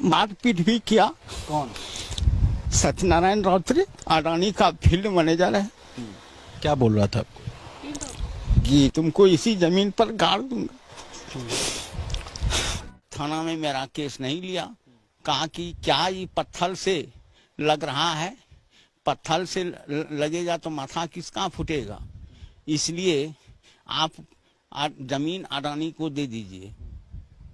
मारपीट भी किया। कौन? सत्यनारायण राउतरी अडानी का फील्ड मैनेजर है। क्या बोल रहा था आपको? कि तुमको इसी जमीन पर गाड़ दूंगा। थाना में मेरा केस नहीं लिया। कहा कि क्या ये पत्थर से लग रहा है, पत्थर से लगेगा तो माथा किसका फूटेगा, इसलिए आप जमीन अडानी को दे दीजिए।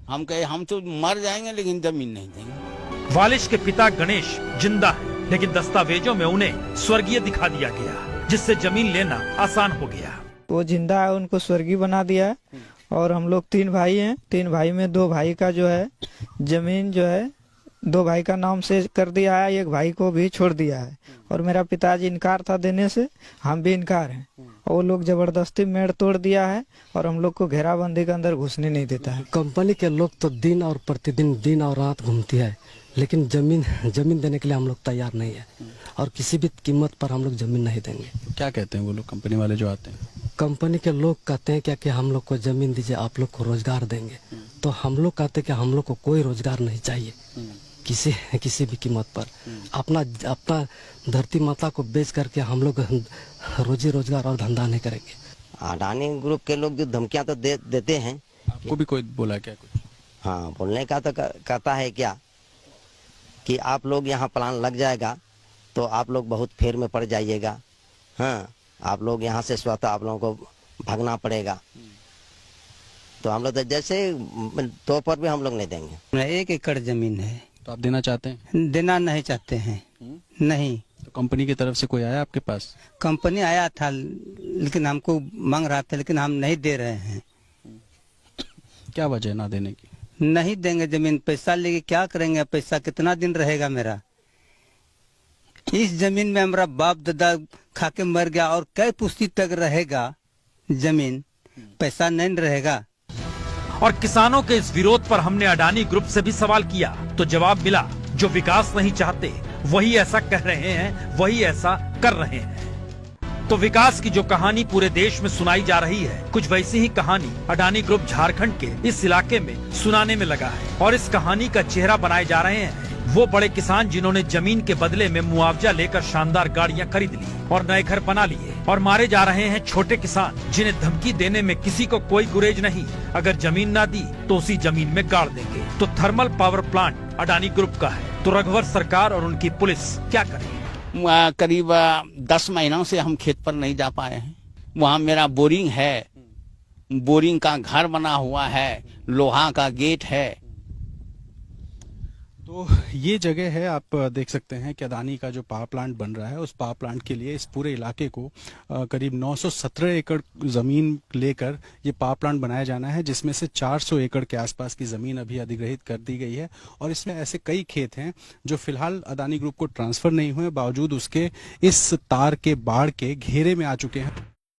हम कहे हम तो मर जाएंगे लेकिन जमीन नहीं देंगे। वालिश के पिता गणेश जिंदा है, लेकिन दस्तावेजों में उन्हें स्वर्गीय दिखा दिया गया, जिससे जमीन लेना आसान हो गया। वो जिंदा है, उनको स्वर्गीय बना दिया है। और हम लोग 3 भाई हैं। 3 भाई में 2 भाई का जो है जमीन जो है 2 भाई का नाम से कर दिया है, 1 भाई को भी छोड़ दिया है। और मेरा पिताजी इनकार था देने से, हम भी इनकार हैं। और वो लोग जबरदस्ती मेड़ तोड़ दिया है और हम लोग को घेराबंदी के अंदर घुसने नहीं देता है। कंपनी के लोग तो दिन और प्रतिदिन दिन और रात घूमती है, लेकिन जमीन देने के लिए हम लोग तैयार नहीं है और किसी भी कीमत पर हम लोग जमीन नहीं देंगे। क्या कहते हैं वो लोग, कंपनी वाले जो आते हैं? कंपनी के लोग कहते हैं क्या कि हम लोग को जमीन दीजिए, आप लोग को रोजगार देंगे। तो हम लोग कहते हैं कि हम लोग को कोई रोजगार नहीं चाहिए किसी भी कीमत पर। अपना धरती माता को बेच करके हम लोग रोजी रोजगार और धंधा नहीं करेंगे। अडानी ग्रुप के लोग जो धमकियां तो देते हैं। आपको भी कोई बोला क्या कुछ? हाँ, बोलने का तो कहता है क्या कि आप लोग यहाँ प्लान लग जाएगा तो आप लोग बहुत फेर में पड़ जाइएगा। हाँ, आप लोग यहाँ से स्वतः आप लोगों को भागना पड़ेगा। तो हम लोग तो जैसे तो पर भी हम लोग नहीं देंगे। 1 एकड़ जमीन है। तो आप देना चाहते हैं? देना नहीं चाहते हैं। नहीं। तो कंपनी की तरफ से कोई आया आपके पास? कंपनी आया था लेकिन हमको मांग रहा था, लेकिन हम नहीं दे रहे हैं। क्या वजह ना देने की? नहीं देंगे जमीन। पैसा लेके क्या करेंगे? पैसा कितना दिन रहेगा मेरा? इस जमीन में हमारा बाप दादा खाके मर गया और कई पुश्ती तक रहेगा जमीन, पैसा नहीं रहेगा। और किसानों के इस विरोध पर हमने अडानी ग्रुप से भी सवाल किया तो जवाब मिला, जो विकास नहीं चाहते वही ऐसा कह रहे हैं, वही ऐसा कर रहे हैं। तो विकास की जो कहानी पूरे देश में सुनाई जा रही है, कुछ वैसी ही कहानी अडानी ग्रुप झारखंड के इस इलाके में सुनाने में लगा है। और इस कहानी का चेहरा बनाए जा रहे हैं वो बड़े किसान जिन्होंने जमीन के बदले में मुआवजा लेकर शानदार गाड़ियां खरीद ली और नए घर बना लिए। और मारे जा रहे हैं छोटे किसान जिन्हें धमकी देने में किसी को कोई गुरेज नहीं। अगर जमीन ना दी तो उसी जमीन में गाड़ देंगे। तो thermal power plant Adani group का है, तो रघुवर सरकार और उनकी पुलिस क्या करे? करीब 10 महीनों से हम खेत पर नहीं जा पाए हैं। वहाँ मेरा बोरिंग है, बोरिंग का घर बना हुआ है, लोहा का गेट है। तो ये जगह है, आप देख सकते हैं कि अडानी का जो पावर प्लांट बन रहा है, उस पावर प्लांट के लिए इस पूरे इलाके को करीब 917 एकड़ जमीन लेकर ये पावर प्लांट बनाया जाना है, जिसमें से 400 एकड़ के आसपास की जमीन अभी अधिग्रहित कर दी गई है। और इसमें ऐसे कई खेत हैं जो फिलहाल अडानी ग्रुप को ट्रांसफर नहीं हुए, बावजूद उसके इस तार के बाढ़ के घेरे में आ चुके हैं।